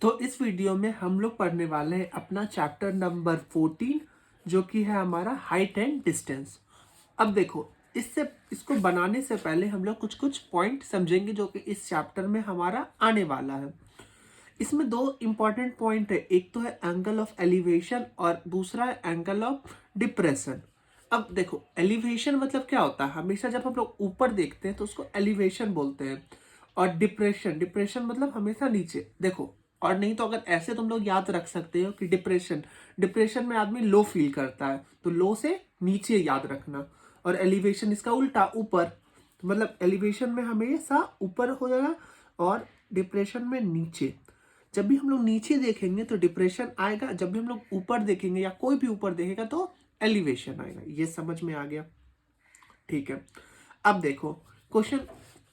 तो इस वीडियो में हम लोग पढ़ने वाले हैं अपना चैप्टर नंबर 14 जो कि है हमारा हाइट एंड डिस्टेंस। अब देखो, इसको बनाने से पहले हम लोग कुछ कुछ पॉइंट समझेंगे जो कि इस चैप्टर में हमारा आने वाला है। इसमें दो इंपॉर्टेंट पॉइंट है, एक तो है एंगल ऑफ एलिवेशन और दूसरा है एंगल ऑफ डिप्रेशन। अब देखो, एलिवेशन मतलब क्या होता है, हमेशा जब हम लोग ऊपर देखते हैं तो उसको एलिवेशन बोलते हैं। और डिप्रेशन डिप्रेशन मतलब हमेशा नीचे देखो। और नहीं तो अगर ऐसे तुम लोग याद रख सकते हो कि डिप्रेशन डिप्रेशन में आदमी लो फील करता है, तो लो से नीचे याद रखना। और एलिवेशन इसका उल्टा, ऊपर। तो मतलब एलिवेशन में हमेशा ऊपर हो जाएगा और डिप्रेशन में नीचे। जब भी हम लोग नीचे देखेंगे तो डिप्रेशन आएगा, जब भी हम लोग ऊपर देखेंगे या कोई भी ऊपर देखेगा तो एलिवेशन आएगा। ये समझ में आ गया? ठीक है। अब देखो, क्वेश्चन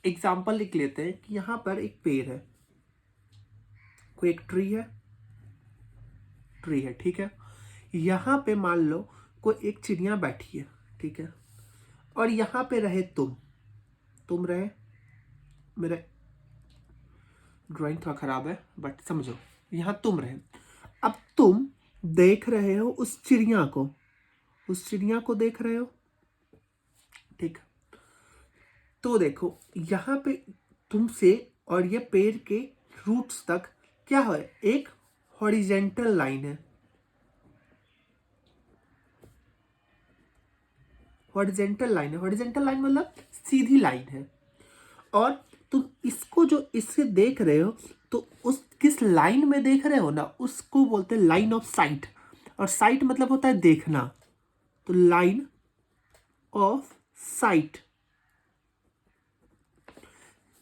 एग्जांपल लिख लेते हैं कि यहां पर एक पेड़ है, कोई एक ट्री है, ठीक है। यहां पे मान लो कोई एक चिड़िया बैठी है, ठीक है। और यहां पे रहे तुम रहे। मेरा ड्राइंग थोड़ा खराब है बट समझो, यहां तुम रहे। अब तुम देख रहे हो उस चिड़िया को देख रहे हो, ठीक। तो देखो, यहां पे तुमसे और ये पेड़ के रूट्स तक क्या है, एक हॉरिजेंटल लाइन है। हॉरिजेंटल लाइन मतलब सीधी लाइन है। और तुम इसको जो इससे देख रहे हो, तो उस किस लाइन में देख रहे हो ना, उसको बोलते हैं लाइन ऑफ साइट। और साइट मतलब होता है देखना। तो लाइन ऑफ साइट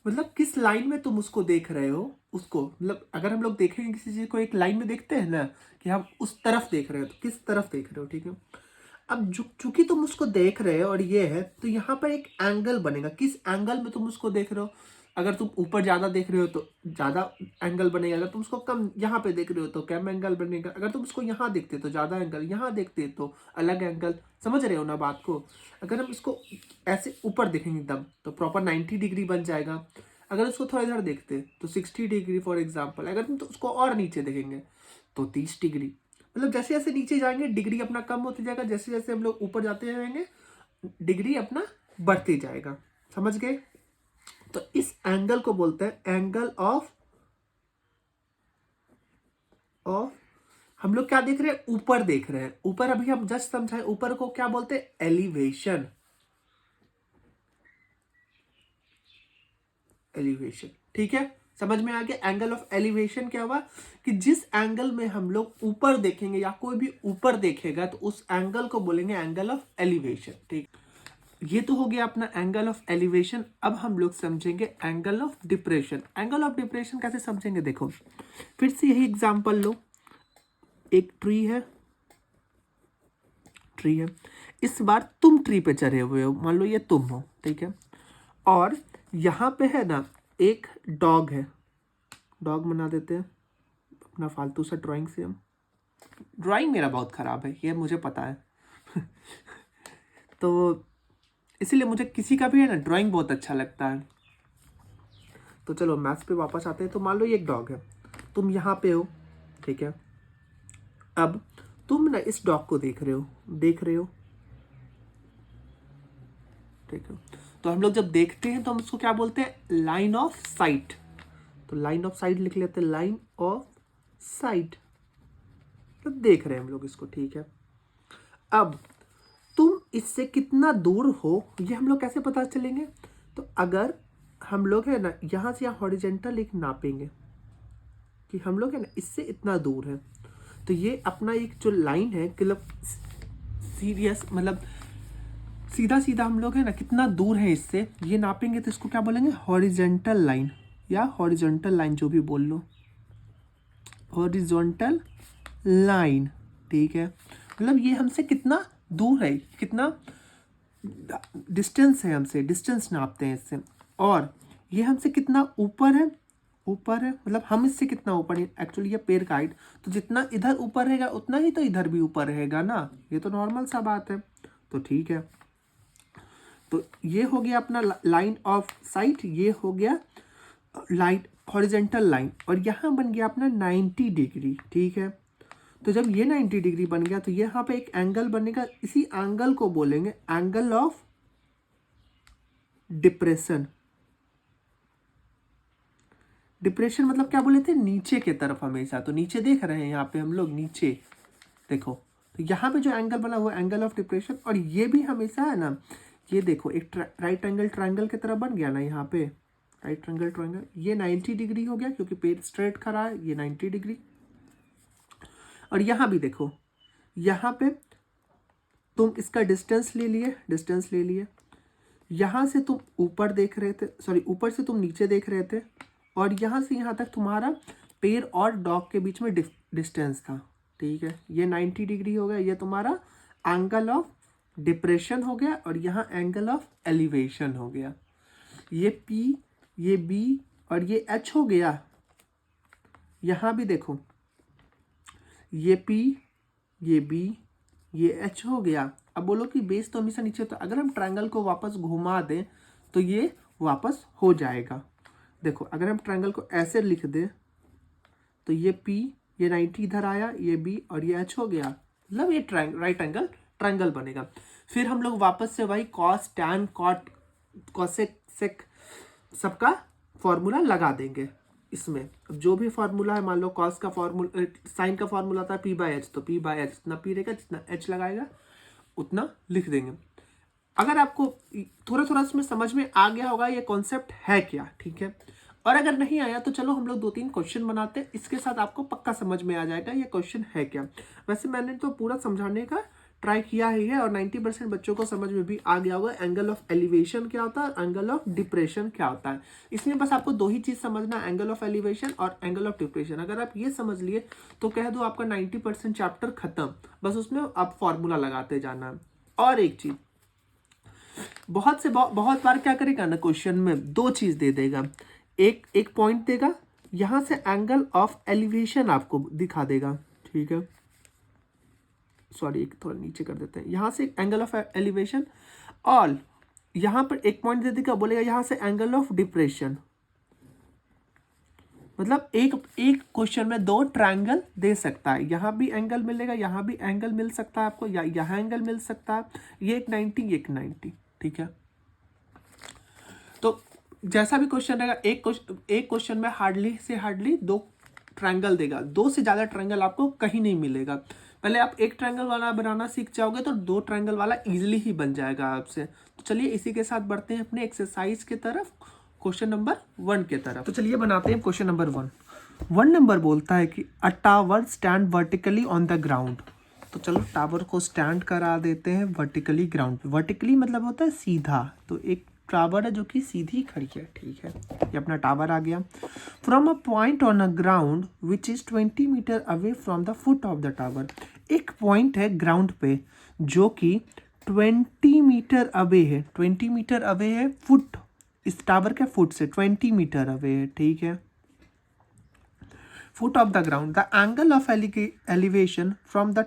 मतलब किस लाइन में तुम उसको देख रहे हो, उसको मतलब अगर हम लोग देखेंगे किसी चीज को एक लाइन में देखते हैं ना, कि हम उस तरफ देख रहे हो, तो किस तरफ देख रहे हो, ठीक है। अब चूंकि तुम उसको देख रहे हो और ये है, तो यहाँ पर एक एंगल बनेगा। किस एंगल में तुम उसको देख रहे हो, अगर तुम ऊपर ज्यादा देख रहे हो तो ज्यादा एंगल बनेगा, अगर तुम उसको कम यहाँ पे देख रहे हो तो कम एंगल बनेगा, अगर तुम उसको यहाँ देखते तो ज्यादा एंगल, यहाँ देखते तो अलग एंगल। समझ रहे हो ना बात को? अगर हम इसको ऐसे ऊपर देखेंगे एकदम तो प्रॉपर 90 डिग्री बन जाएगा। अगर उसको थोड़ा इधर देखते तो 60 डिग्री फॉर एग्जाम्पल। अगर तुम तो उसको और नीचे देखेंगे तो 30 डिग्री। मतलब जैसे जैसे नीचे जाएंगे डिग्री अपना कम होती जाएगा, जैसे जैसे हम लोग ऊपर जाते जाएंगे डिग्री अपना बढ़ते जाएगा। समझ गए? तो इस एंगल को बोलते हैं एंगल ऑफ हम लोग क्या देख रहे हैं, ऊपर देख रहे हैं। ऊपर अभी हम जस्ट समझाए, ऊपर को क्या बोलते हैं, एलिवेशन। ठीक है, समझ में आ गया? एंगल ऑफ एलिवेशन क्या हुआ, कि जिस एंगल में हम लोग ऊपर देखेंगे या कोई भी ऊपर देखेगा तो उस एंगल को बोलेंगे एंगल ऑफ एलिवेशन। ठीक, ये तो हो गया अपना एंगल ऑफ एलिवेशन। अब हम लोग समझेंगे angle of depression. Angle of depression कैसे समझेंगे, देखो फिर से यही एग्जांपल लो। एक ट्री है, इस बार तुम ट्री पे चढ़े हुए हो, मान लो ये तुम हो, ठीक है। और यहाँ पे है ना एक डॉग है, डॉग बना देते हैं अपना फालतू सा ड्राइंग से। हम ड्राइंग मेरा बहुत खराब है, ये मुझे पता है तो इसीलिए मुझे किसी का भी है ना ड्राइंग बहुत अच्छा लगता है। तो चलो मैथ्स पे वापस आते हैं। तो मान लो ये एक डॉग है, तुम यहाँ पे हो, ठीक है। अब तुम ना इस डॉग को देख रहे हो, ठीक है। तो हम लोग जब देखते हैं तो हम उसको क्या बोलते हैं, लाइन ऑफ साइट। तो लाइन ऑफ साइट लिख लेते हैं, लाइन ऑफ साइट। तो देख रहे हैं हम लोग इसको, ठीक है। अब तुम इससे कितना दूर हो ये हम लोग कैसे पता चलेंगे, तो अगर हम लोग है ना यहाँ से यहाँ हॉरिजेंटल एक नापेंगे कि हम लोग है ना इससे इतना दूर है, तो ये अपना एक जो लाइन है, मतलब सीरियस मतलब सीधा सीधा हम लोग है ना कितना दूर है इससे ये नापेंगे, तो इसको क्या बोलेंगे, हॉरिजेंटल लाइन या हॉरिजॉन्टल लाइन, जो भी बोल लो, हॉरिजॉन्टल लाइन। ठीक है, मतलब ये हमसे कितना दूर है, कितना डिस्टेंस है, हमसे डिस्टेंस नापते हैं इससे। और ये हमसे कितना ऊपर है मतलब हम इससे कितना ऊपर है, एक्चुअली ये पेड़ का हाइट, तो जितना इधर ऊपर रहेगा उतना ही तो इधर भी ऊपर रहेगा ना, ये तो नॉर्मल सा बात है। तो ठीक है, तो ये हो गया अपना लाइन ऑफ साइट, ये हो गया लाइन हॉरिजेंटल लाइन और यहाँ बन गया अपना 90 डिग्री, ठीक है। तो जब ये 90 डिग्री बन गया तो यहाँ पे एक एंगल बनेगा, इसी एंगल को बोलेंगे एंगल ऑफ डिप्रेशन। डिप्रेशन मतलब क्या बोले थे, नीचे के तरफ हमेशा, तो नीचे देख रहे हैं यहाँ पे हम लोग, नीचे देखो, तो यहाँ पे जो एंगल बना वो एंगल ऑफ डिप्रेशन। और ये भी हमेशा है ना, ये देखो एक राइट एंगल ट्रायंगल की तरह बन गया ना, यहाँ पे राइट एंगल ट्रायंगल, ये 90 डिग्री हो गया क्योंकि पेड़ स्ट्रेट खड़ा है, ये 90 डिग्री। और यहाँ भी देखो, यहाँ पे तुम इसका डिस्टेंस ले लिए, यहाँ से तुम ऊपर देख रहे थे, सॉरी ऊपर से तुम नीचे देख रहे थे, और यहाँ से यहाँ तक तुम्हारा पेड़ और डॉग के बीच में डिस्टेंस था, ठीक है। ये 90 डिग्री हो गया, ये तुम्हारा एंगल ऑफ डिप्रेशन हो गया, और यहाँ एंगल ऑफ एलिवेशन हो गया। ये P, ये B और ये H हो गया। यहाँ भी देखो, ये P, ये B, ये H हो गया। अब बोलो कि बेस तो हमेशा नीचे, तो अगर हम ट्रायंगल को वापस घुमा दें तो ये वापस हो जाएगा। देखो अगर हम ट्रायंगल को ऐसे लिख दें तो ये P, ये 90 इधर आया, ये B और ये H हो गया, मतलब ये राइट एंगल ट्रायंगल बनेगा। फिर हम लोग वापस से वही कॉस, टैन, कॉट, कॉसेक, सेक सबका फॉर्मूला लगा देंगे इसमें। अब जो भी फार्मूला है, मान लो कॉस का फॉर्मूला, साइन का फॉर्मूला था P/H, तो P/H जितना P रहेगा, जितना H लगाएगा उतना लिख देंगे। अगर आपको थोड़ा थोड़ा इसमें समझ में आ गया होगा ये कॉन्सेप्ट है क्या, ठीक है। और अगर नहीं आया तो चलो हम लोग 2-3 क्वेश्चन बनाते हैं, इसके साथ आपको पक्का समझ में आ जाएगा ये क्वेश्चन है क्या। वैसे मैंने तो पूरा समझाने का ट्राई किया ही है, और 90% बच्चों को समझ में भी आ गया होगा एंगल ऑफ एलिवेशन क्या होता है, एंगल ऑफ डिप्रेशन क्या होता है। इसमें बस आपको 2 ही चीज समझना, एंगल ऑफ एलिवेशन और एंगल ऑफ डिप्रेशन। अगर आप ये समझ लिए तो कह दो आपका 90% चैप्टर खत्म, बस उसमें आप फॉर्मूला लगाते जाना। और एक चीज, बहुत बार क्या करेगा ना, क्वेश्चन में 2 चीज दे देगा, एक पॉइंट देगा, यहां से एंगल ऑफ एलिवेशन आपको दिखा देगा, ठीक है। सॉरी एक थोड़ा नीचे कर देते हैं, यहां से एंगल ऑफ एलिवेशन, और यहां पर एक पॉइंट दे देगा, बोलेगा यहां से एंगल ऑफ डिप्रेशन। मतलब एक क्वेश्चन में 2 ट्रायंगल दे सकता है, यहाँ भी एंगल मिलेगा, यहाँ भी एंगल मिल सकता है आपको, या यहाँ एंगल मिल सकता है, ये एक 90, ये एक 90, ठीक है। तो जैसा भी क्वेश्चन रहेगा, एक क्वेश्चन में हार्डली से हार्डली 2 ट्रायंगल देगा, 2 से ज़्यादा ट्रायंगल आपको कहीं नहीं मिलेगा। पहले आप एक ट्रायंगल वाला बनाना सीख जाओगे तो 2 ट्रायंगल वाला इजीली ही बन जाएगा आपसे। तो चलिए इसी के साथ बढ़ते हैं अपने एक्सरसाइज के तरफ, क्वेश्चन नंबर 1 के तरफ। तो चलिए बनाते हैं क्वेश्चन नंबर 1 नंबर बोलता है कि अ tower stand vertically on the ground. तो चलो टावर को स्टैंड करा देते हैं वर्टिकली ग्राउंड पे। वर्टिकली मतलब होता है सीधा, तो एक टावर है जो कि सीधी खड़ी है, ठीक है। ये अपना टावर आ गया। From a point on a ground which is 20 metre away from the foot of the tower. एक पॉइंट है ग्राउंड पे जो कि 20 मीटर अवे है, 20 मीटर अवे है, फुट, इस टावर के फुट से 20 मीटर अवे है, ठीक है। Foot of the ground, the angle of elevation from the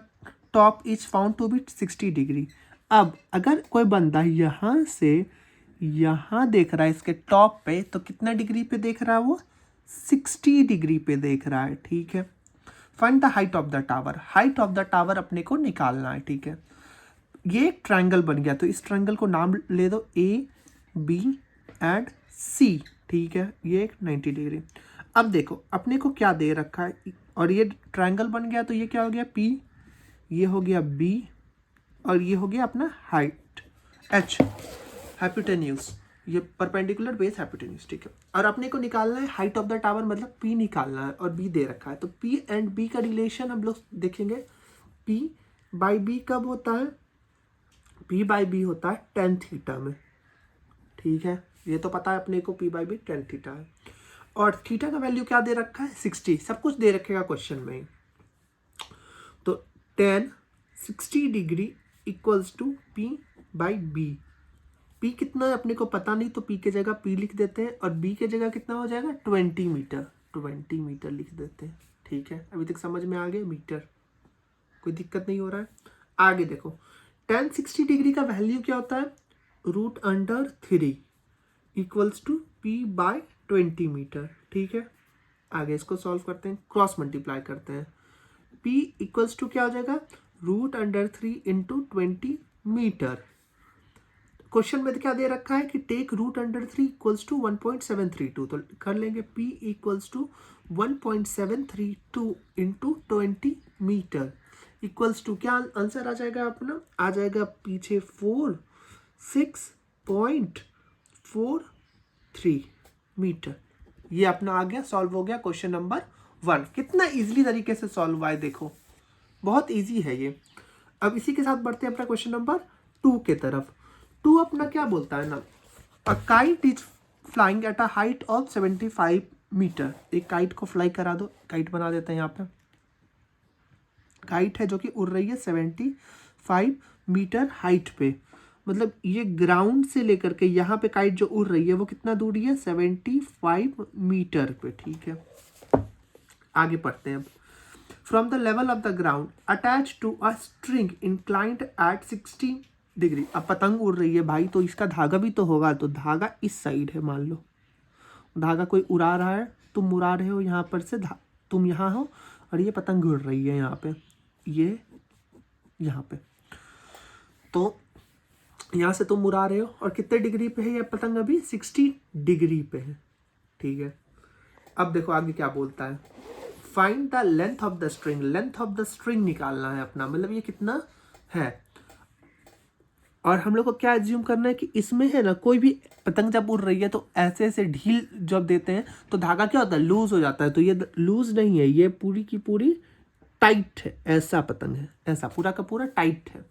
top is found to be 60 degree. अब अगर कोई बंदा यहाँ से यहाँ देख रहा है इसके टॉप पे, तो कितना डिग्री पे देख रहा है वो, 60 डिग्री पे देख रहा है, ठीक है। Find the height of the tower, height of the tower अपने को निकालना है, ठीक है। ये एक ट्रायंगल बन गया, तो इस ट्रायंगल को नाम ले दो AB एंड C, ठीक है। ये एक 90 डिग्री। अब देखो अपने को क्या दे रखा है, और ये ट्रायंगल बन गया, तो ये क्या हो गया P, ये हो गया B, और ये हो गया अपना हाइट H, हाइपोटेन्यूज, ये परपेंडिकुलर बेस हाइपोटेन्यूज, ठीक है। और अपने को निकालना है हाइट ऑफ द टावर, मतलब P निकालना है, और B दे रखा है। तो P एंड B का रिलेशन हम लोग देखेंगे, P/B कब होता है, P/B होता है tan थीटा में, ठीक है। ये तो पता है अपने को, P/B tan थीटा है, और थीटा का वैल्यू क्या दे रखा है, 60, सब कुछ दे रखेगा क्वेश्चन में। तो tan 60 degree equals to P/B। P कितना है अपने को पता नहीं, तो P के जगह P लिख देते हैं, और B के जगह कितना हो जाएगा, 20 मीटर, 20 मीटर लिख देते हैं, ठीक है। अभी तक समझ में आ गया मीटर, कोई दिक्कत नहीं हो रहा है। आगे देखो, tan 60 डिग्री का वैल्यू क्या होता है, √3 इक्वल्स टू P/20 मीटर, ठीक है, आगे इसको सॉल्व करते हैं, क्रॉस मल्टीप्लाई करते हैं। p इक्वल्स टू क्या हो जाएगा, √3 इंटू 20 मीटर। क्वेश्चन में क्या दे रखा है कि टेक √3 इक्वल्स टू 1.732, तो कर लेंगे p equals to 1.732 into 20 metre equals to क्या आंसर आ जाएगा अपना, आ जाएगा पीछे 46.43 मीटर। ये अपना आ गया, सॉल्व हो गया क्वेश्चन नंबर 1। कितना इजीली तरीके से सॉल्व हुआ है देखो, बहुत इजी है ये। अब इसी के साथ बढ़ते हैं अपना क्वेश्चन नंबर 2 के तरफ। 2 अपना क्या बोलता है ना, a kite is flying at a height of 75 metre. एक काइट को फ्लाई करा दो, काइट बना देते हैं यहाँ पे। काइट है जो कि उड़ रही है 75 मीटर हाइट पे, मतलब ये ग्राउंड से लेकर के यहाँ पे काइट जो उड़ रही है वो कितना दूरी है, 75 मीटर पे, ठीक है। आगे पढ़ते हैं। From the level of the ground attached to a string inclined at 60 degree. अब पतंग उड़ रही है भाई, तो इसका धागा भी तो होगा, तो धागा इस साइड है, मान लो धागा कोई उड़ा रहा है, तुम उड़ा रहे हो यहाँ पर से, तुम यहाँ हो और ये पतंग उड़ रही है यहाँ पे, ये यहाँ पे, तो यहाँ से तुम उड़ा रहे हो और कितने डिग्री पे है ये पतंग, अभी 60 डिग्री पे है, ठीक है। अब देखो आगे क्या बोलता है, find the length of the string. Length of the string निकालना है अपना, मतलब ये कितना है। और हम लोग को क्या एज्यूम करना है कि इसमें है ना, कोई भी पतंग जब उड़ रही है तो ऐसे ऐसे ढील जब देते हैं तो धागा क्या होता है, लूज हो जाता है। तो ये लूज नहीं है, ये पूरी की पूरी टाइट है, ऐसा पतंग है, ऐसा पूरा का पूरा टाइट है।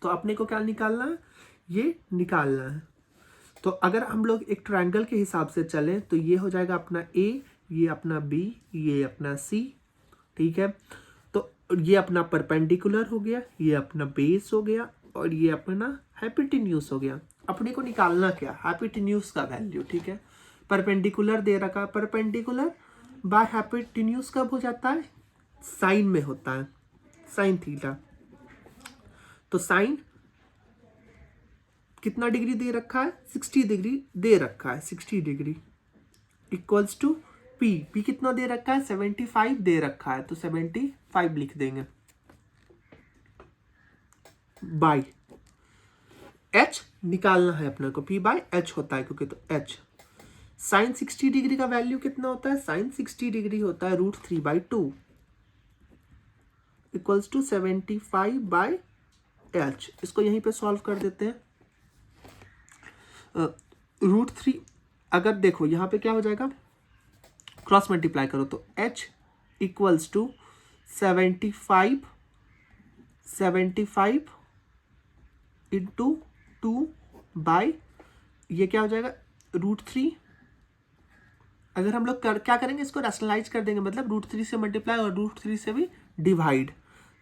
तो अपने को क्या निकालना है, ये निकालना है। तो अगर हम लोग एक ट्रायंगल के हिसाब से चलें तो ये हो जाएगा अपना A, ये अपना B, ये अपना C, ठीक है। तो ये अपना परपेंडिकुलर हो गया, ये अपना बेस हो गया और ये अपना हाइपोटेन्यूज हो गया। अपने को निकालना क्या, हाइपोटेन्यूज का वैल्यू, ठीक है। परपेंडिकुलर दे रखा, परपेंडिकुलर बाय हाइपोटेन्यूज कब हो जाता है, साइन में होता है, साइन थीटा। तो साइन कितना डिग्री दे रखा है, 60 डिग्री दे रखा है, 60 डिग्री इक्वल्स टू पी कितना दे रखा है, 75 दे रखा है, तो 75 लिख देंगे बाई एच निकालना है अपने को, पी बाई एच होता है क्योंकि, तो एच साइन 60 डिग्री का वैल्यू कितना होता है, साइन 60 डिग्री होता है √3/2 इक्वल्स टू 75 बाई एच। इसको यहीं पे सॉल्व कर देते हैं। √3 अगर देखो यहाँ पे क्या हो जाएगा, क्रॉस मल्टीप्लाई करो तो h equals to 75 into 2 by ये क्या हो जाएगा √3। अगर हम लोग क्या करेंगे, इसको रैशनलाइज कर देंगे, मतलब √3 से मल्टीप्लाई और √3 से भी डिवाइड।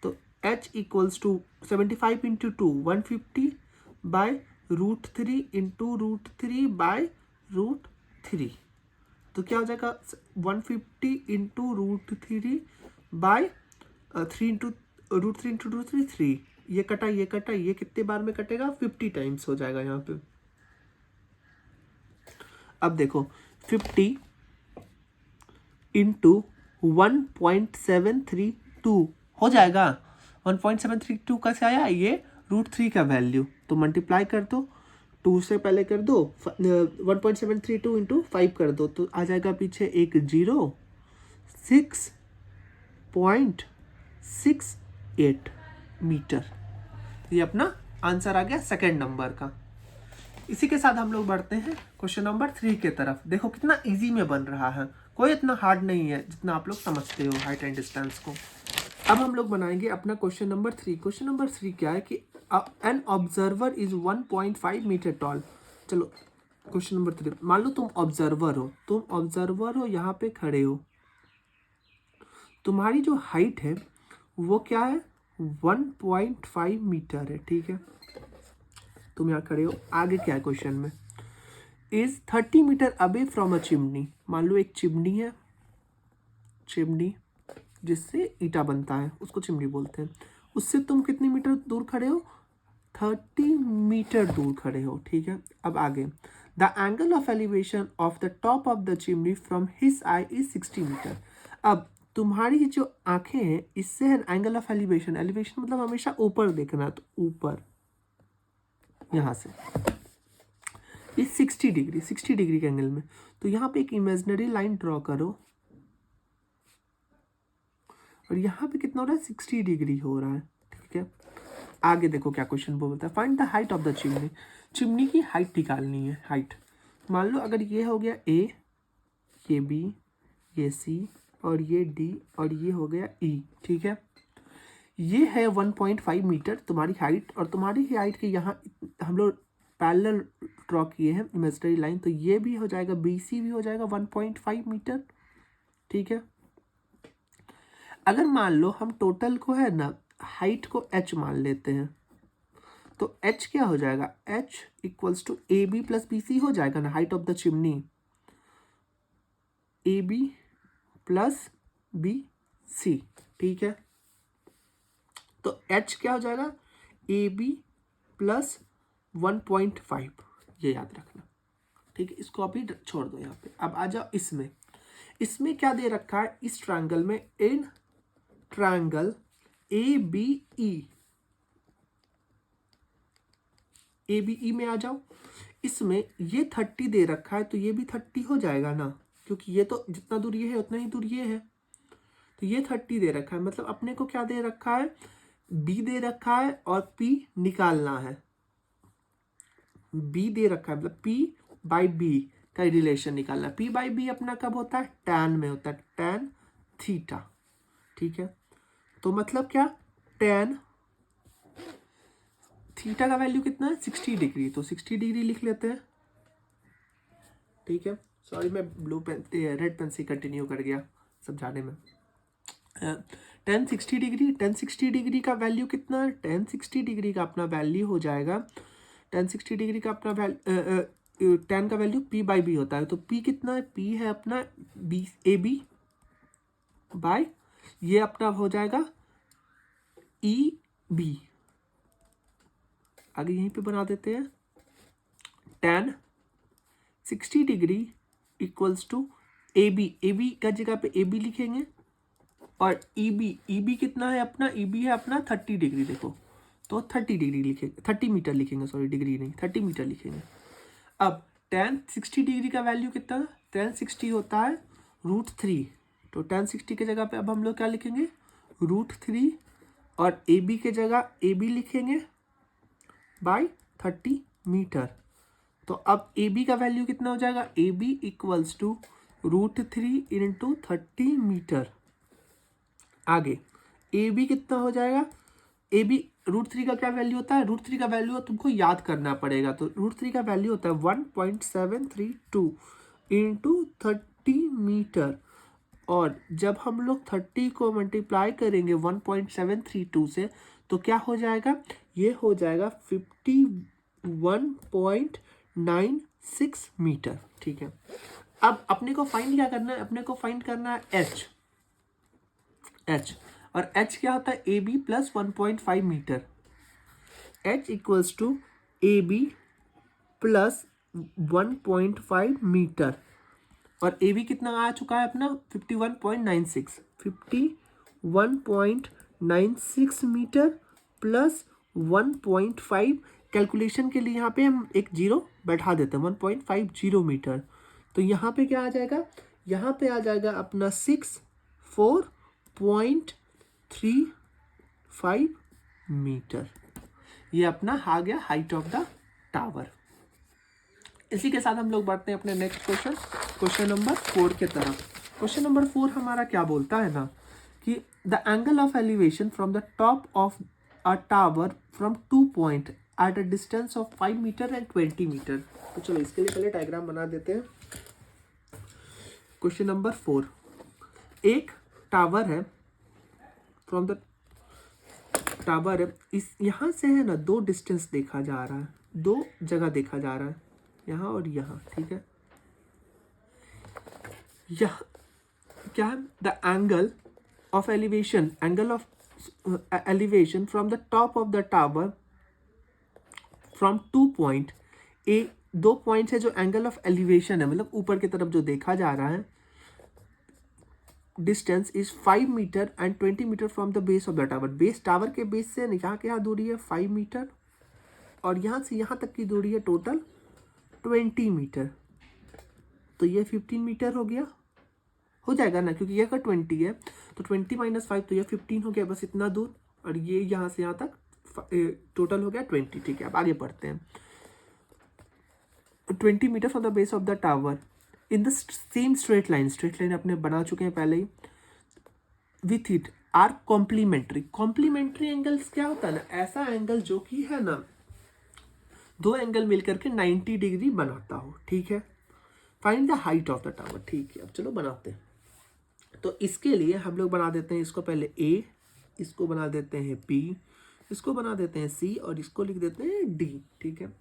तो h equals to 75 into 2 150 by √3 into √3 by √3। तो क्या हो जाएगा 150 इंटू √3 बाई 3 इंटू √3 इंटू √3 3। ये कटा, ये कटा, ये कितने बार में कटेगा, 50 टाइम्स हो जाएगा यहाँ पे। अब देखो 50 इंटू 1.732 हो जाएगा। 1.732 कैसे आया, ये √3 का वैल्यू, तो मल्टीप्लाई कर दो, 2 से पहले कर दो, 1.732 इंटू 5 कर दो, तो आ जाएगा पीछे एक 0, 6.68 मीटर। ये अपना आंसर आ गया सेकेंड नंबर का। इसी के साथ हम लोग बढ़ते हैं क्वेश्चन नंबर 3 के तरफ। देखो कितना इजी में बन रहा है, कोई इतना हार्ड नहीं है जितना आप लोग समझते हो हाइट एंड डिस्टेंस को। अब हम लोग बनाएंगे अपना क्वेश्चन नंबर 3। क्वेश्चन नंबर 3 क्या है कि an observer is 1.5 metre tall. चलो क्वेश्चन नंबर 3, मान लो तुम ऑब्जर्वर हो, यहाँ पे खड़े हो, तुम्हारी जो हाइट है वो क्या है, 1.5 मीटर है, ठीक है। तुम यहाँ खड़े हो, आगे क्या है क्वेश्चन में, is 30 metre away from a chimney. मान लो एक चिमनी है, चिमनी जिससे ईटा बनता है उसको चिमनी बोलते हैं, उससे तुम कितने मीटर दूर खड़े हो, 30 मीटर दूर खड़े हो, ठीक है। अब आगे the angle of elevation of the top of the chimney from his eye is 60 metre. अब तुम्हारी जो आंखें हैं इससे है एंगल ऑफ एलिवेशन, एलिवेशन मतलब हमेशा ऊपर देखना, तो ऊपर यहाँ से इस 60 डिग्री, 60 डिग्री के एंगल में। तो यहाँ पे एक इमेजिनरी लाइन ड्रॉ करो और यहाँ पे कितना हो रहा है, 60 डिग्री हो रहा है, ठीक है। आगे देखो क्या क्वेश्चन बोलता है, find the height of the chimney. Chimney की हाइट निकालनी है, हाइट। मान लो अगर ये हो गया ए, ये बी, ये सी और ये डी और ये हो गया ई, ठीक है। ये है 1.5 मीटर तुम्हारी हाइट, और तुम्हारी हाइट के यहाँ हम लोग पैरेलल ड्रॉ किए हैं इमेजिनरी लाइन, तो ये भी हो जाएगा, बी सी भी हो जाएगा 1.5 मीटर, ठीक है। अगर मान लो हम टोटल को है ना हाइट को h मान लेते हैं, तो h क्या हो जाएगा, h equals to A B plus B C हो जाएगा ना, height of the chimney A B plus B C, ठीक है। तो h क्या हो जाएगा, ए बी प्लस 1.5, ये याद रखना, ठीक है। इसको अभी छोड़ दो यहाँ पे। अब आ जाओ इसमें, इसमें क्या दे रखा है, इस ट्रायंगल में in triangle A B E, A B E में आ जाओ। इसमें ये 30 दे रखा है, तो ये भी 30 हो जाएगा ना, क्योंकि ये तो जितना दूर ये है उतना ही दूर ये है, तो ये 30 दे रखा है। मतलब अपने को क्या दे रखा है, बी दे रखा है और पी निकालना है, बी दे रखा है, मतलब पी बाई बी का रिलेशन निकालना है। पी बाई बी अपना कब होता है, टैन में होता है, टैन थीटा, ठीक है। तो मतलब क्या, टैन थीटा का वैल्यू कितना है, 60 डिग्री, तो 60 डिग्री लिख लेते हैं, ठीक है। सॉरी मैं ब्लू पेन रेड पेन से कंटिन्यू कर गया समझाने में। टेन 60 डिग्री, टेन 60 डिग्री का वैल्यू कितना है, टेन 60 डिग्री का अपना वैल्यू हो जाएगा, टेन 60 डिग्री का अपना वैल्यू, टेन का वैल्यू पी बाई बी होता है, तो पी कितना है, पी है अपना बी ए बी बाय, ये अपना हो जाएगा ई बी, आगे यहीं पे बना देते हैं, tan 60 degree equals to A B का जगह पे ए बी लिखेंगे, और ई बी कितना है अपना, ई बी है अपना 30 डिग्री, देखो तो 30 डिग्री लिखेंगे, 30 मीटर लिखेंगे, सॉरी डिग्री नहीं, 30 मीटर लिखेंगे। अब टेन 60 डिग्री का वैल्यू कितना है, टेन 60 होता है √3, तो टेन 60 की जगह पे अब हम लोग क्या लिखेंगे, √3, और ए बी के जगह ए बी लिखेंगे बाई 30 मीटर। तो अब ए बी का वैल्यू कितना हो जाएगा, A B equals to √3 into 30 metre. आगे ए बी कितना हो जाएगा, ए बी √3 का क्या वैल्यू होता है, √3 का वैल्यू तुमको याद करना पड़ेगा, तो √3 का वैल्यू होता है 1.732 इंटू 30 मीटर, और जब हम लोग 30 को मल्टीप्लाई करेंगे 1.732 से, तो क्या हो जाएगा, ये हो जाएगा 51.96 मीटर, ठीक है। अब अपने को फाइंड क्या करना है, अपने को फाइंड करना है एच, और h क्या होता है, A B plus 1.5 metre, h equals to A B plus 1.5 metre, और ए बी कितना आ चुका है अपना 51.96 मीटर प्लस 1.5, कैलकुलेशन के लिए यहाँ पे हम एक जीरो बैठा देते हैं, 1.50 मीटर, तो यहाँ पे क्या आ जाएगा, यहाँ पे आ जाएगा अपना 64.35 मीटर, ये अपना आ गया हाइट ऑफ द टावर। इसी के साथ हम लोग बढ़ते हैं अपने नेक्स्ट क्वेश्चन, क्वेश्चन नंबर 4 के तरफ। क्वेश्चन नंबर 4 हमारा क्या बोलता है ना, कि the angle of elevation from the top of a tower from 2 point at a distance of 5 metre and 20 metre. तो चलो इसके लिए पहले डायग्राम बना देते हैं। क्वेश्चन नंबर 4, एक टावर है, फ्रॉम द टावर है, इस यहाँ से है ना दो डिस्टेंस देखा जा रहा है, दो जगह देखा जा रहा है, यहाँ और यहाँ, ठीक है। यह क्या है, the angle of elevation, angle of elevation from the top of the tower from 2 point, a दो पॉइंट्स है जो एंगल ऑफ एलिवेशन है, मतलब ऊपर की तरफ जो देखा जा रहा है, distance is 5 metre and 20 metre from the base of the tower. Base tower के बेस से यहाँ के यहाँ दूरी है 5 मीटर और यहाँ से यहाँ तक की दूरी है टोटल 20 मीटर। तो ये 15 मीटर हो गया, हो जाएगा ना, क्योंकि ये अगर 20 है तो 20 माइनस 5 तो ये 15 हो गया, बस इतना दूर। और ये यहाँ से यहाँ तक टोटल हो गया 20। ठीक है, अब आगे बढ़ते हैं। 20 metre from the base of the tower in the same straight line, straight line अपने बना चुके हैं पहले ही, with it are complementary. Complementary angles क्या होता है ना, ऐसा एंगल जो कि है ना दो एंगल मिलकर के 90 डिग्री बनाता हो। ठीक है, find the height of the tower. ठीक है, अब चलो बनाते हैं। तो इसके लिए हम लोग बना देते हैं इसको पहले ए, इसको बना देते हैं बी, इसको बना देते हैं सी और इसको लिख देते हैं डी। ठीक है,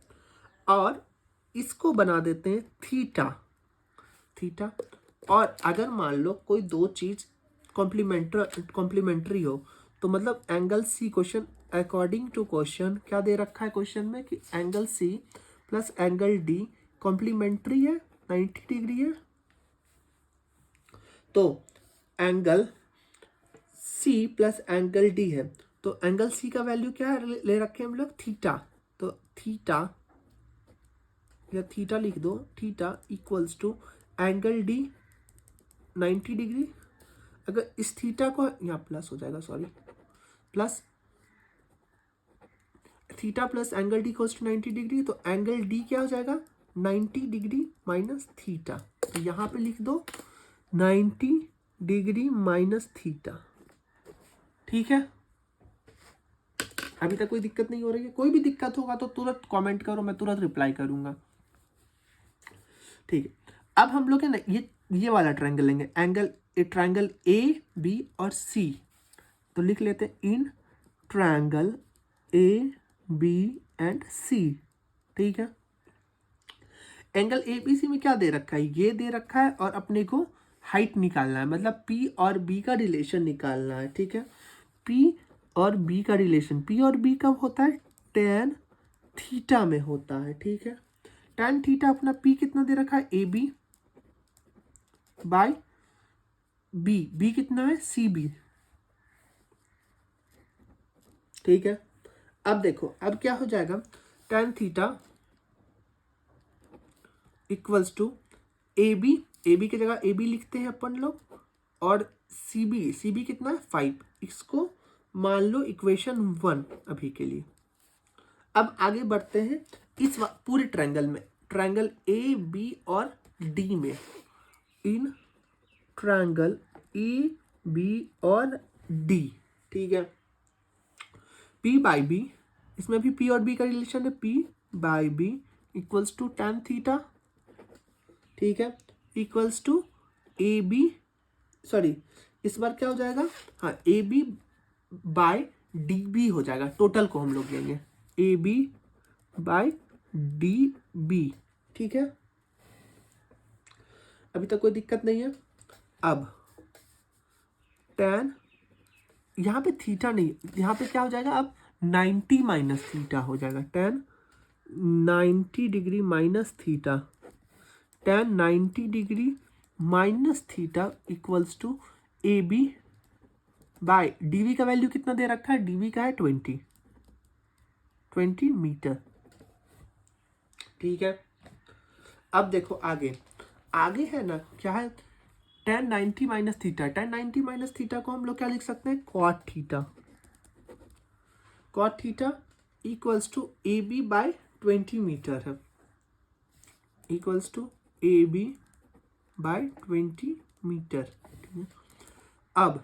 और इसको बना देते हैं थीटा, थीटा। और अगर मान लो कोई दो चीज कॉम्प्लीमेंट्री हो तो मतलब angle C, question according to question क्या दे रखा है क्वेश्चन में कि angle C plus angle D complementary है, 90 डिग्री है। तो angle C plus angle D है, तो एंगल सी का वैल्यू क्या है ले रखे हैं हम लोग, थीटा। तो थीटा या थीटा लिख दो, theta equals to angle D 90 degree. अगर इस थीटा को यहाँ प्लस हो जाएगा, sorry, plus theta plus angle D equals to 90 degree, तो एंगल डी क्या हो जाएगा 90 डिग्री माइनस थीटा। तो यहाँ पे लिख दो 90 डिग्री माइनस थीटा। ठीक है, अभी तक कोई दिक्कत नहीं हो रही है? कोई भी दिक्कत होगा तो तुरंत कमेंट करो, मैं तुरंत रिप्लाई करूंगा। ठीक है, अब हम लोग है ना ये वाला ट्रायंगल लेंगे, ट्रायंगल ए बी और सी। तो लिख लेते हैं in triangle A B and C. ठीक है, एंगल ए बी सी में क्या दे रखा है, ये दे रखा है और अपने को हाइट निकालना है, मतलब पी और बी का रिलेशन निकालना है। ठीक है, पी और बी का रिलेशन, पी और बी कब होता है, tan थीटा में होता है। ठीक है, tan थीटा अपना पी कितना दे रखा है, A B by B, B कितना है सी बी। ठीक है, अब देखो अब क्या हो जाएगा, tan theta equals to A B की जगह ए बी लिखते हैं अपन लोग, और सी बी कितना है 5। इसको मान लो इक्वेशन 1 अभी के लिए। अब आगे बढ़ते हैं इस पूरे ट्रायंगल में, ट्रायंगल ए बी और डी में, इन ट्रायंगल ए बी और डी। ठीक है, पी बाई बी, इसमें भी पी और बी का रिलेशन है, P by B equals to tan theta. ठीक है, equals to A B, sorry इस बार क्या हो जाएगा, हाँ A B by D B हो जाएगा, टोटल को हम लोग लेंगे A B by D B. ठीक है, अभी तक कोई दिक्कत नहीं है। अब tan, यहाँ पे थीटा नहीं, यहाँ पे क्या हो जाएगा अब 90 माइनस थीटा हो जाएगा, tan 90 degree minus theta, tan 90 degree minus theta equals to A B by DB का वैल्यू कितना दे रखा है, डीवी का है 20 मीटर। ठीक है, अब देखो आगे है ना क्या है, tan 90 minus theta, tan 90 minus थीटा को हम लोग क्या लिख सकते हैं, cot थीटा, cot थीटा equals to A B by 20 metre है, equals to A B by 20 metre. अब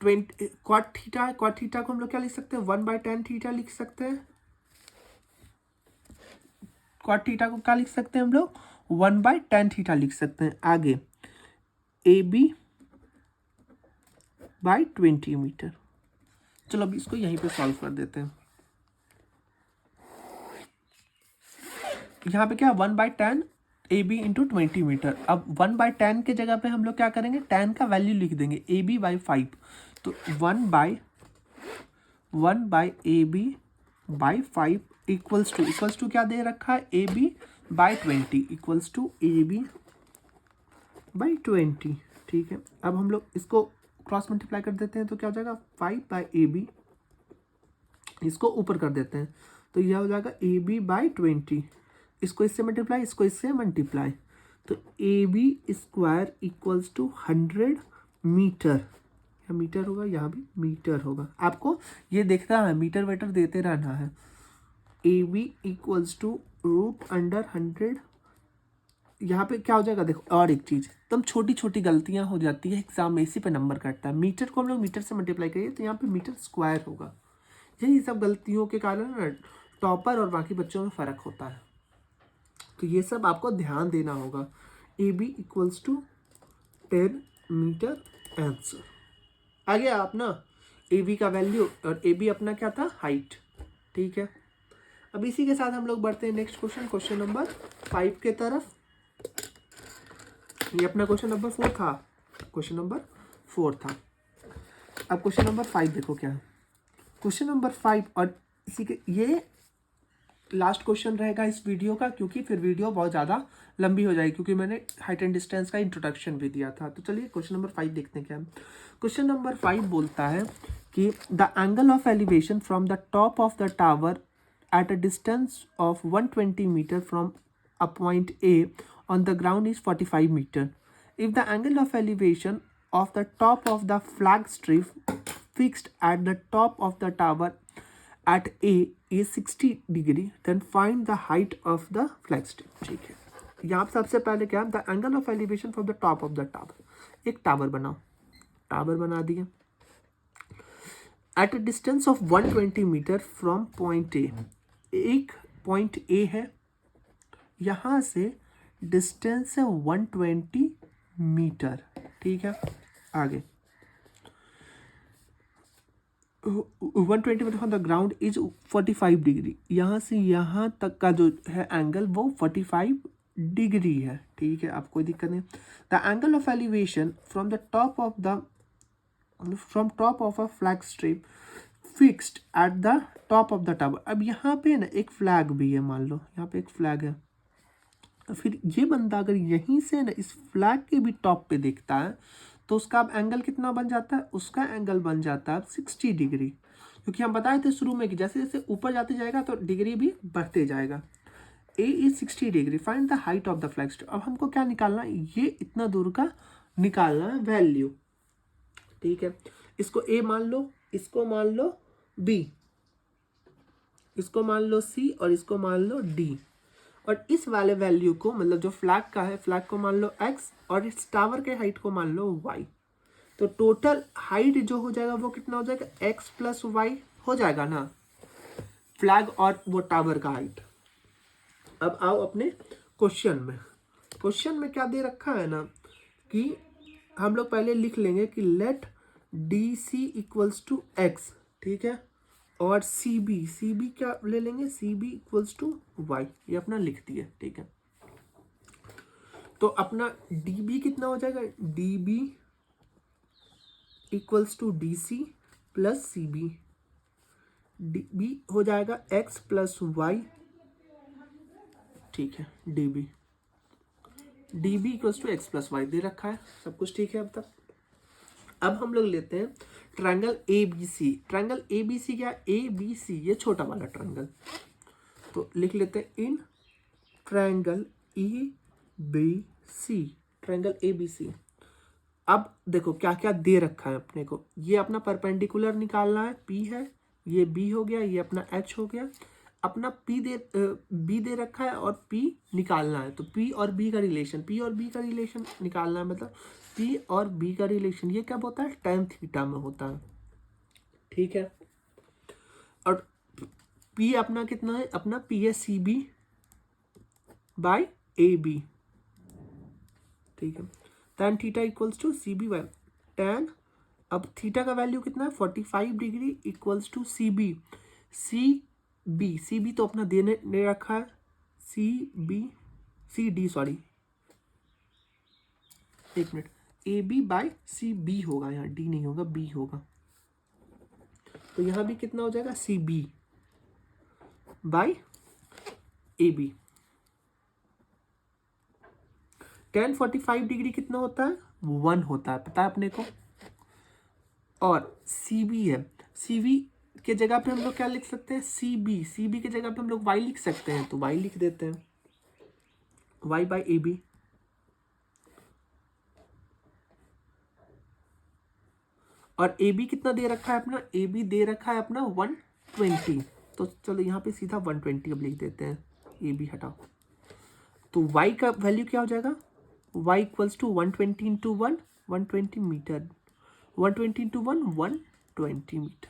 20 cot थीटा है, cot थीटा को हम लोग क्या लिख सकते हैं, 1/tan थीटा लिख सकते हैं। cot थीटा को क्या लिख सकते हैं हम लोग, 1/tan थीटा लिख सकते हैं। आगे ए बी बाय 20 मीटर। चलो अभी इसको यहीं पे सॉल्व कर देते हैं। यहाँ पे क्या 1/tan A B into 20 metre. अब 1/tan के जगह पे हम लोग क्या करेंगे, tan का वैल्यू लिख देंगे ए बी बाई 5, तो 1 by A B by 5 equals to क्या दे रखा है, A B by 20 equals to A B by 20। ठीक है, अब हम लोग इसको क्रॉस मल्टीप्लाई कर देते हैं तो क्या हो जाएगा 5 बाई ए बी, इसको ऊपर कर देते हैं तो यह हो जाएगा ए बी बाई 20, इसको इससे मल्टीप्लाई, इसको इससे मल्टीप्लाई, तो A B square equals to 100 metre. या मीटर होगा, यहाँ भी मीटर होगा, आपको ये देखना है, मीटर वेटर देते रहना है। ए बी इक्वल्स टू √100, यहाँ पे क्या हो जाएगा देखो, और एक चीज़ एकदम छोटी छोटी गलतियाँ हो जाती है एग्जाम में, इसी पे नंबर कटता है। मीटर को हम लोग मीटर से मल्टीप्लाई करिए तो यहाँ पे मीटर स्क्वायर होगा। यही सब गलतियों के कारण टॉपर और बाकी बच्चों में फ़र्क होता है, तो ये सब आपको ध्यान देना होगा। A B equals to 10 metre answer आ गया आप ना, ए बी का वैल्यू, और ए बी अपना क्या था, हाइट। ठीक है, अब इसी के साथ हम लोग बढ़ते हैं नेक्स्ट क्वेश्चन, क्वेश्चन नंबर 5 के तरफ। ये अपना क्वेश्चन नंबर 4 था, क्वेश्चन नंबर 4 था। अब क्वेश्चन नंबर 5 देखो क्या है, क्वेश्चन नंबर 5, और इसी के ये लास्ट क्वेश्चन रहेगा इस वीडियो का, क्योंकि फिर वीडियो बहुत ज़्यादा लंबी हो जाएगी, क्योंकि मैंने हाइट एंड डिस्टेंस का इंट्रोडक्शन भी दिया था। तो चलिए क्वेश्चन नंबर 5 देखते हैं क्या है। क्वेश्चन नंबर 5 बोलता है कि the angle of elevation from the top of the tower at a distance of 120 meter from a point A on the ground is 45 meter. If the angle of elevation of the top of the flag strip fixed at the top of the tower at A is 60 degree, then find the height of the flag strip. ठीक है, यहाँ सबसे पहले क्या, the angle of elevation from the top of the tower, एक tower बनाओ, tower बना दिया at a distance of 120 metre from point A, एक पॉइंट ए है, यहाँ से डिस्टेंस है 120 मीटर। ठीक है, आगे 120 metre from the ground is 45 degree, यहाँ से यहाँ तक का जो है एंगल वो 45 डिग्री है। ठीक है, आप कोई दिक्कत नहीं। The angle of elevation from the top of the a flag strip fixed at the top of the tower. अब यहाँ पे ना एक फ्लैग भी है, मान लो यहाँ पे एक फ्लैग है, तो फिर ये बंदा अगर यहीं से ना इस फ्लैग के भी टॉप पे देखता है तो उसका अब एंगल कितना बन जाता है, उसका एंगल बन जाता है 60 डिग्री, क्योंकि हम बताए थे शुरू में कि जैसे जैसे ऊपर जाते जाएगा तो डिग्री भी बढ़ते जाएगा। A is 60 degree, find the height of the flag strip. अब हमको क्या निकालना है, ये इतना दूर का निकालना है वैल्यू। ठीक है, इसको ए मान लो, इसको मान लो बी, इसको मान लो सी, और इसको मान लो डी, और इस वाले वैल्यू को, मतलब जो फ्लैग का है, फ्लैग को मान लो एक्स, और इस टावर के हाइट को मान लो वाई। तो टोटल हाइट जो हो जाएगा वो कितना हो जाएगा, एक्स प्लस वाई हो जाएगा ना, फ्लैग और वो टावर का हाइट। अब आओ अपने क्वेश्चन में, क्वेश्चन में क्या दे रखा है ना, कि हम लोग पहले लिख लेंगे कि let D C equals to X. ठीक है, और सी बी क्या ले लेंगे, C B equals to Y, ये अपना लिख दिया। ठीक है, तो अपना डी बी कितना हो जाएगा, D B equals to D C plus C B, D B हो जाएगा एक्स प्लस वाई। ठीक है, D B equals to x plus Y दे रखा है, सब कुछ ठीक है अब तक। अब हम लोग लेते हैं triangle A B C. Triangle A B C क्या, ए बी सी ये छोटा वाला ट्रायंगल, तो लिख लेते हैं in triangle A B C, triangle A B C. अब देखो क्या क्या दे रखा है अपने को, ये अपना परपेंडिकुलर निकालना है, पी है, ये बी हो गया, ये अपना एच हो गया, अपना बी दे रखा है और पी निकालना है। तो पी और बी का रिलेशन, निकालना है, मतलब पी और बी का रिलेशन ये कब होता है, tan थीटा में होता है। ठीक है, और पी अपना कितना है, अपना पी है C B by A B. ठीक है, tan theta equals to C B by tan, अब थीटा का वैल्यू कितना है 45 degree equals to C B तो अपना दे रखा है, सी डी सॉरी, एक minute, A B by C B होगा, यहाँ डी नहीं होगा, बी होगा, तो यहाँ भी कितना हो जाएगा C B, by A B. tan 45 degree कितना होता है? 1 होता है, पता है अपने को। और सी बी है, सी बी के जगह पे हम लोग क्या लिख सकते हैं? सी बी के जगह पे हम लोग वाई लिख सकते हैं, तो वाई लिख देते हैं, वाई बाई ए बी। और ए बी कितना दे रखा है अपना? ए बी दे रखा है अपना 120। तो चलो यहाँ पे सीधा 120 अब लिख देते हैं, ए बी हटाओ। तो y का वैल्यू क्या हो जाएगा? y equals to 120 into 1, 120 metre, 120 into 1, 120 metre.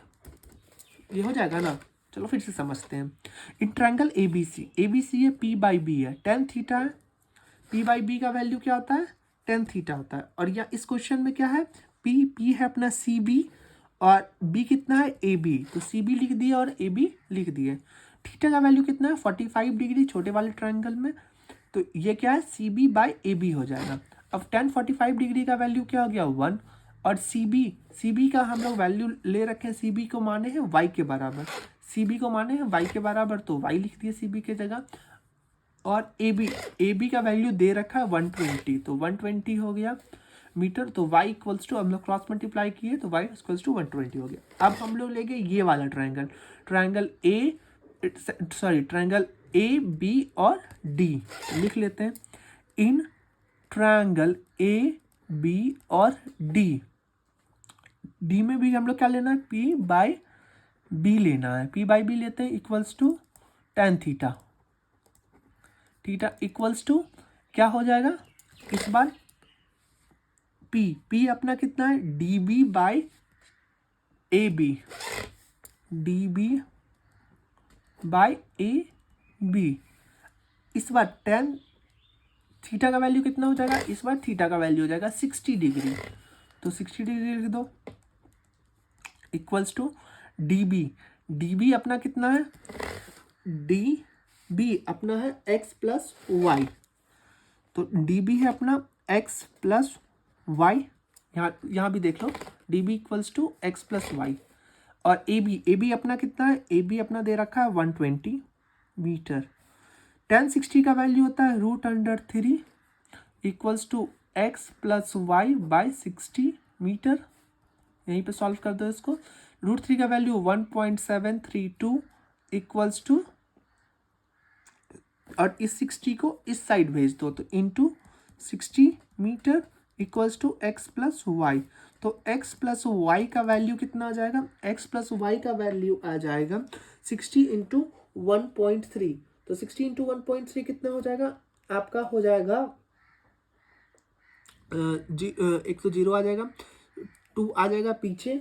ये हो जाएगा ना? चलो फिर से समझते हैं। इन ट्रायंगल ए बी सी है, पी बाई बी है, टेन थीटा है। पी बाई बी का वैल्यू क्या होता है? टेन थीटा होता है। और या इस क्वेश्चन में क्या है? पी है अपना सी बी, और बी कितना है? A B. तो सी बी लिख दिए और ए बी लिख दिए। थीटा का वैल्यू कितना है? 45 डिग्री छोटे वाले ट्रायंगल में। तो ये क्या है? C B by A B हो जाएगा। अब tan 45 डिग्री का वैल्यू क्या हो गया? 1। और सी बी का हम लोग वैल्यू ले रखे हैं, सी बी को माने हैं y के बराबर, सी बी को माने हैं y के बराबर, तो y लिख दिए सी बी के जगह। और ए बी का वैल्यू दे रखा है 120, तो 120 हो गया मीटर। तो y इक्वल्स टू हम लोग क्रॉस मल्टीप्लाई किए तो y इक्वल्स टू 120 हो गया। अब हम लोग लेंगे ये वाला ट्रायंगल, ट्रायंगल ए बी और डी लिख लेते हैं। इन ट्रायंगल ए बी और डी में भी हम लोग क्या लेना है? पी बाई बी लेना है। पी बाई बी लेते हैं equals to tan theta equals to क्या हो जाएगा इस बार? पी अपना कितना है? D B by A B, D B by A B. इस बार tan थीटा का वैल्यू कितना हो जाएगा? इस बार थीटा का वैल्यू हो जाएगा 60 डिग्री, तो 60 डिग्री लिख दो इक्वल्स टू डी बी अपना कितना है? डी बी अपना है x प्लस वाई, तो डी बी है अपना x प्लस वाई। यहाँ भी देख लो, D B equals to x plus Y. और ए बी अपना कितना है? ए बी अपना दे रखा है 120 मीटर। tan 60 का वैल्यू होता है √3 equals to x plus y by 60 metre. यहीं पे सॉल्व कर दो इसको। √3 का वैल्यू 1.732 इक्वल्स टू, और इस 60 को इस साइड भेज दो, तो into 60 metre equals to x plus Y. तो एक्स प्लस वाई का वैल्यू कितना आ जाएगा? एक्स प्लस वाई का वैल्यू आ जाएगा 60 इंटू 1.3। तो 60 इंटू 1.3 कितना हो जाएगा? आपका हो जाएगा एक तो जीरो आ जाएगा, 2 आ जाएगा पीछे,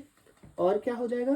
और क्या हो जाएगा?